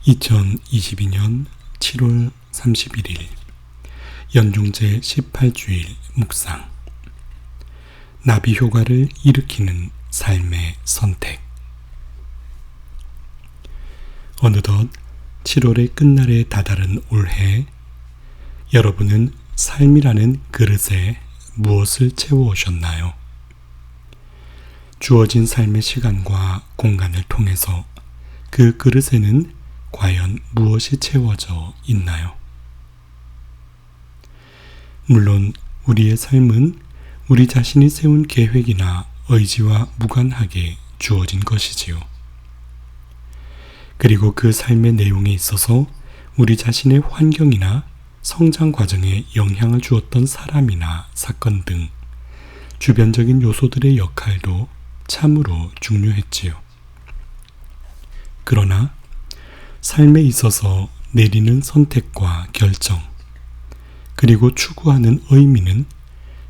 2022년 7월 31일 연중제 18주일 묵상. 나비 효과를 일으키는 삶의 선택. 어느덧 7월의 끝날에 다다른 올해, 여러분은 삶이라는 그릇에 무엇을 채워오셨나요? 주어진 삶의 시간과 공간을 통해서 그 그릇에는 과연 무엇이 채워져 있나요? 물론 우리의 삶은 우리 자신이 세운 계획이나 의지와 무관하게 주어진 것이지요. 그리고 그 삶의 내용에 있어서 우리 자신의 환경이나 성장 과정에 영향을 주었던 사람이나 사건 등 주변적인 요소들의 역할도 참으로 중요했지요. 그러나 삶에 있어서 내리는 선택과 결정, 그리고 추구하는 의미는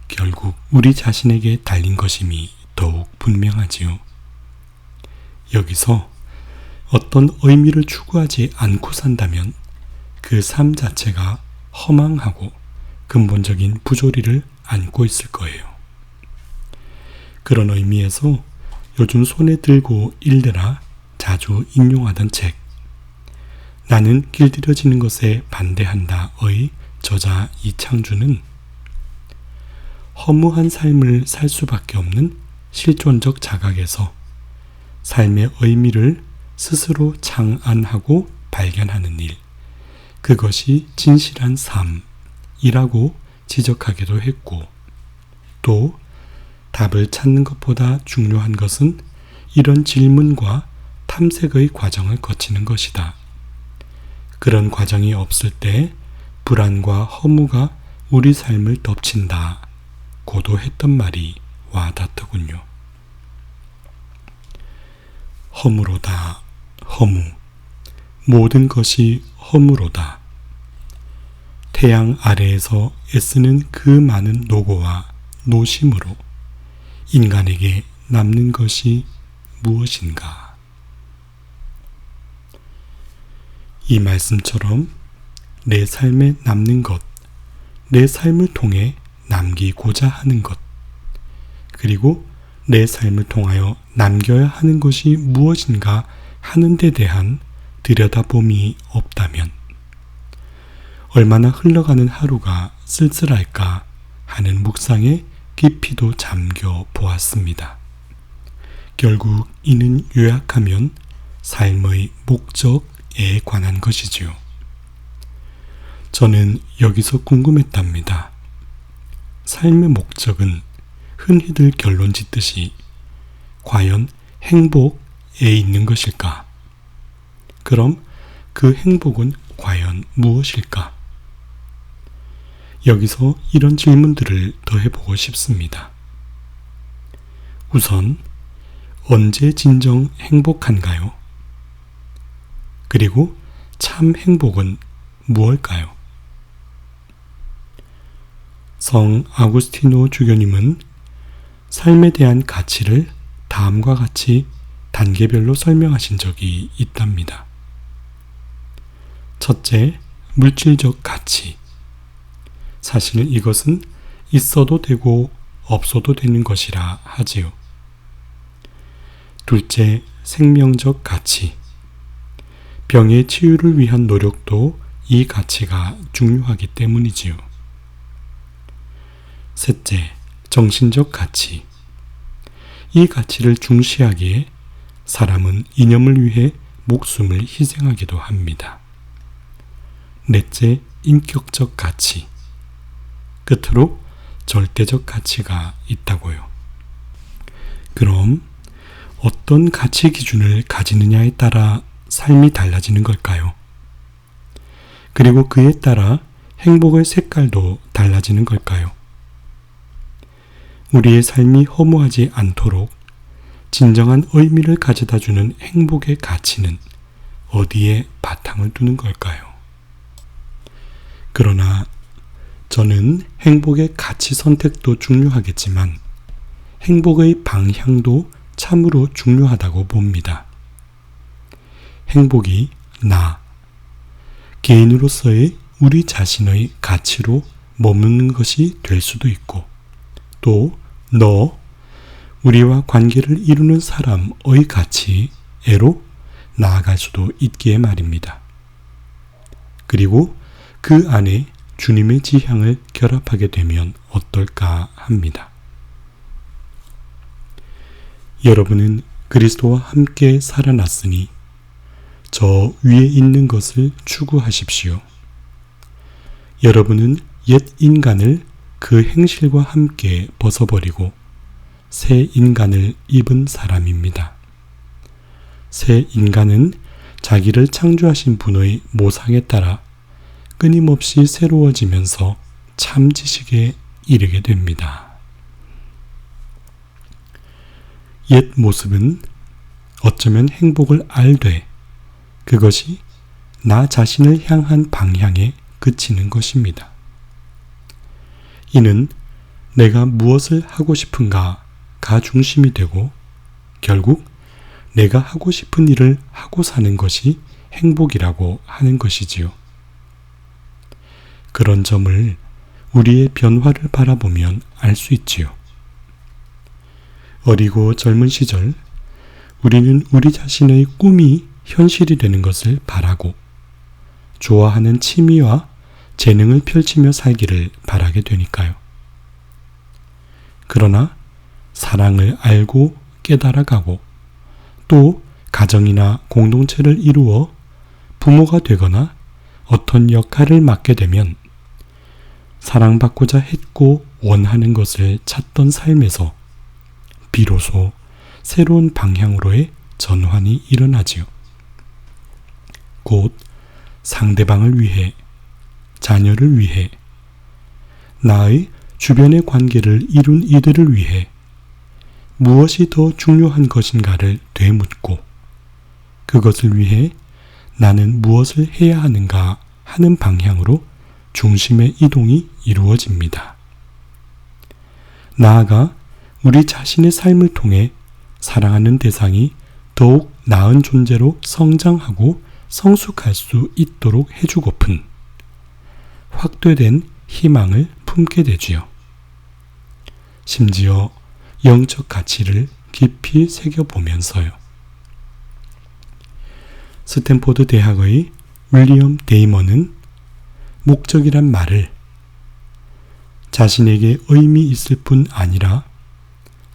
결국 우리 자신에게 달린 것임이 더욱 분명하지요. 여기서 어떤 의미를 추구하지 않고 산다면 그 삶 자체가 허망하고 근본적인 부조리를 안고 있을 거예요. 그런 의미에서 요즘 손에 들고 읽느라 자주 인용하던 책, 나는 길들여지는 것에 반대한다의 저자 이창주는 허무한 삶을 살 수밖에 없는 실존적 자각에서 삶의 의미를 스스로 창안하고 발견하는 일, 그것이 진실한 삶이라고 지적하기도 했고, 또 답을 찾는 것보다 중요한 것은 이런 질문과 탐색의 과정을 거치는 것이다. 그런 과정이 없을 때 불안과 허무가 우리 삶을 덮친다 고도 했던 말이 와닿더군요. 허무로다. 허무. 모든 것이 허무로다. 태양 아래에서 애쓰는 그 많은 노고와 노심으로 인간에게 남는 것이 무엇인가? 이 말씀처럼 내 삶에 남는 것, 내 삶을 통해 남기고자 하는 것, 그리고 내 삶을 통하여 남겨야 하는 것이 무엇인가 하는 데 대한 들여다봄이 없다면 얼마나 흘러가는 하루가 쓸쓸할까 하는 묵상에 깊이도 잠겨 보았습니다. 결국 이는 요약하면 삶의 목적에 관한 것이지요. 저는 여기서 궁금했답니다. 삶의 목적은 흔히들 결론 짓듯이 과연 행복에 있는 것일까? 그럼 그 행복은 과연 무엇일까? 여기서 이런 질문들을 더 해보고 싶습니다. 우선, 언제 진정 행복한가요? 그리고 참 행복은 무엇일까요? 성 아구스티노 주교님은 삶에 대한 가치를 다음과 같이 단계별로 설명하신 적이 있답니다. 첫째, 물질적 가치. 사실 이것은 있어도 되고 없어도 되는 것이라 하지요. 둘째, 생명적 가치. 병의 치유를 위한 노력도 이 가치가 중요하기 때문이지요. 셋째, 정신적 가치. 이 가치를 중시하기에 사람은 이념을 위해 목숨을 희생하기도 합니다. 넷째, 인격적 가치. 끝으로 절대적 가치가 있다고요. 그럼 어떤 가치 기준을 가지느냐에 따라 삶이 달라지는 걸까요? 그리고 그에 따라 행복의 색깔도 달라지는 걸까요? 우리의 삶이 허무하지 않도록 진정한 의미를 가져다주는 행복의 가치는 어디에 바탕을 두는 걸까요? 그러나 저는 행복의 가치 선택도 중요하겠지만 행복의 방향도 참으로 중요하다고 봅니다. 행복이 나, 개인으로서의 우리 자신의 가치로 머무는 것이 될 수도 있고, 또 우리와 관계를 이루는 사람의 가치애로 나아갈 수도 있기에 말입니다. 그리고 그 안에 주님의 지향을 결합하게 되면 어떨까 합니다. 여러분은 그리스도와 함께 살아났으니 저 위에 있는 것을 추구하십시오. 여러분은 옛 인간을 그 행실과 함께 벗어버리고 새 인간을 입은 사람입니다. 새 인간은 자기를 창조하신 분의 모상에 따라 끊임없이 새로워지면서 참 지식에 이르게 됩니다. 옛 모습은 어쩌면 행복을 알되 그것이 나 자신을 향한 방향에 그치는 것입니다. 이는 내가 무엇을 하고 싶은가가 중심이 되고 결국 내가 하고 싶은 일을 하고 사는 것이 행복이라고 하는 것이지요. 그런 점을 우리의 변화를 바라보면 알 수 있지요. 어리고 젊은 시절 우리는 우리 자신의 꿈이 현실이 되는 것을 바라고 좋아하는 취미와 재능을 펼치며 살기를 바라게 되니까요. 그러나 사랑을 알고 깨달아가고 또 가정이나 공동체를 이루어 부모가 되거나 어떤 역할을 맡게 되면 사랑받고자 했고 원하는 것을 찾던 삶에서 비로소 새로운 방향으로의 전환이 일어나지요. 곧 상대방을 위해, 자녀를 위해, 나의 주변의 관계를 이룬 이들을 위해 무엇이 더 중요한 것인가를 되묻고 그것을 위해 나는 무엇을 해야 하는가 하는 방향으로 중심의 이동이 이루어집니다. 나아가 우리 자신의 삶을 통해 사랑하는 대상이 더욱 나은 존재로 성장하고 성숙할 수 있도록 해주고픈 확대된 희망을 품게 되지요. 심지어 영적 가치를 깊이 새겨보면서요. 스탠포드 대학의 윌리엄 데이먼은 목적이란 말을 자신에게 의미 있을 뿐 아니라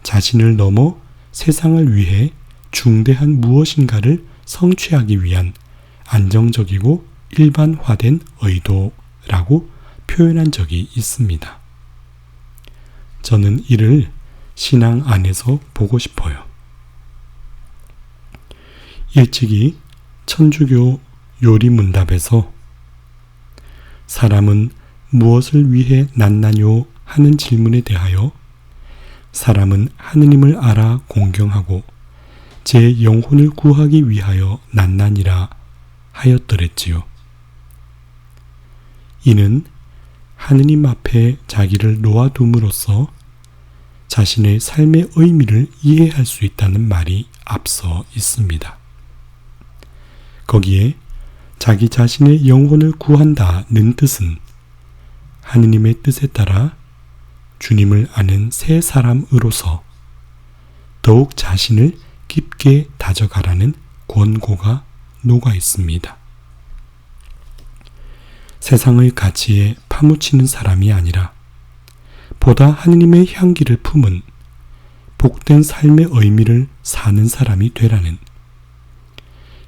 자신을 넘어 세상을 위해 중대한 무엇인가를 성취하기 위한 안정적이고 일반화된 의도라고 표현한 적이 있습니다. 저는 이를 신앙 안에서 보고 싶어요. 일찍이 천주교 요리문답에서 사람은 무엇을 위해 낳나뇨 하는 질문에 대하여 사람은 하느님을 알아 공경하고 제 영혼을 구하기 위하여 낳나니라 하였더랬지요. 이는 하느님 앞에 자기를 놓아둠으로써 자신의 삶의 의미를 이해할 수 있다는 말이 앞서 있습니다. 거기에 자기 자신의 영혼을 구한다는 뜻은 하느님의 뜻에 따라 주님을 아는 새 사람으로서 더욱 자신을 깊게 다져가라는 권고가 녹아 있습니다. 세상의 가치에 파묻히는 사람이 아니라 보다 하느님의 향기를 품은 복된 삶의 의미를 사는 사람이 되라는,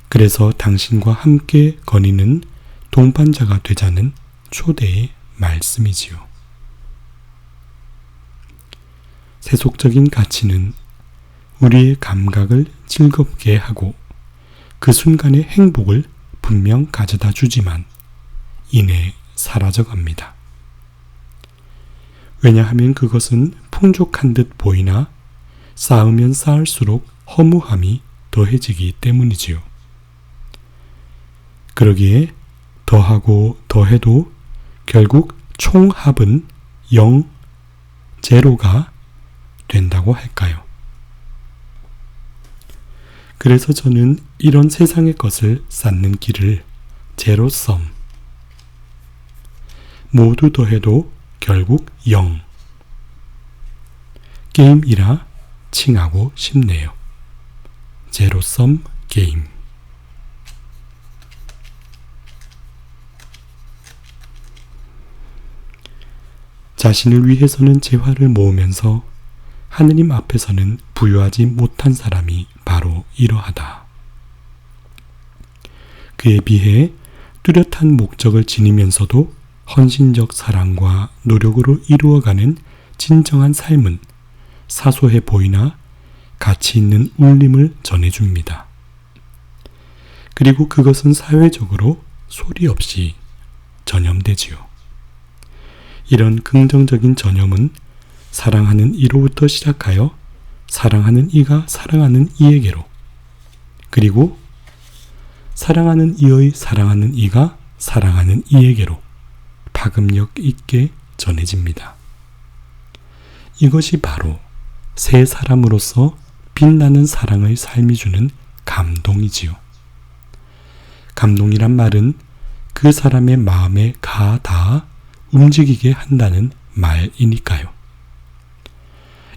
그래서 당신과 함께 거니는 동반자가 되자는 초대의 말씀이지요. 세속적인 가치는 우리의 감각을 즐겁게 하고 그 순간의 행복을 분명 가져다 주지만 이내 사라져갑니다. 왜냐하면 그것은 풍족한 듯 보이나 쌓으면 쌓을수록 허무함이 더해지기 때문이지요. 그러기에 더하고 더해도 결국 총합은 0, 제로가 된다고 할까요? 그래서 저는 이런 세상의 것을 쌓는 길을 제로섬, 모두 더해도 결국 0. 게임이라 칭하고 싶네요. 제로섬 게임. 자신을 위해서는 재화를 모으면서 하느님 앞에서는 부유하지 못한 사람이 바로 이러하다. 그에 비해 뚜렷한 목적을 지니면서도 헌신적 사랑과 노력으로 이루어가는 진정한 삶은 사소해 보이나 가치 있는 울림을 전해줍니다. 그리고 그것은 사회적으로 소리 없이 전염되지요. 이런 긍정적인 전염은 사랑하는 이로부터 시작하여 사랑하는 이가 사랑하는 이에게로, 그리고 사랑하는 이의 사랑하는 이가 사랑하는 이에게로 파급력 있게 전해집니다. 이것이 바로 새 사람으로서 빛나는 사랑의 삶이 주는 감동이지요. 감동이란 말은 그 사람의 마음에 닿아 움직이게 한다는 말이니까요.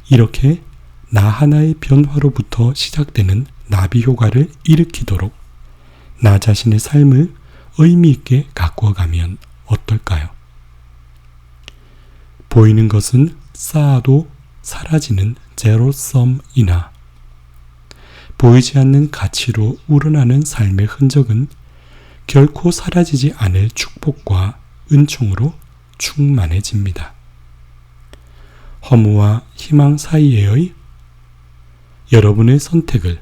이렇게 나 하나의 변화로부터 시작되는 나비 효과를 일으키도록 나 자신의 삶을 의미 있게 가꾸어가면 어떨까요? 보이는 것은 쌓아도 사라지는 제로섬이나 보이지 않는 가치로 우러나는 삶의 흔적은 결코 사라지지 않을 축복과 은총으로 충만해집니다. 허무와 희망 사이에의 여러분의 선택을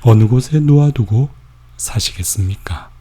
어느 곳에 놓아두고 사시겠습니까?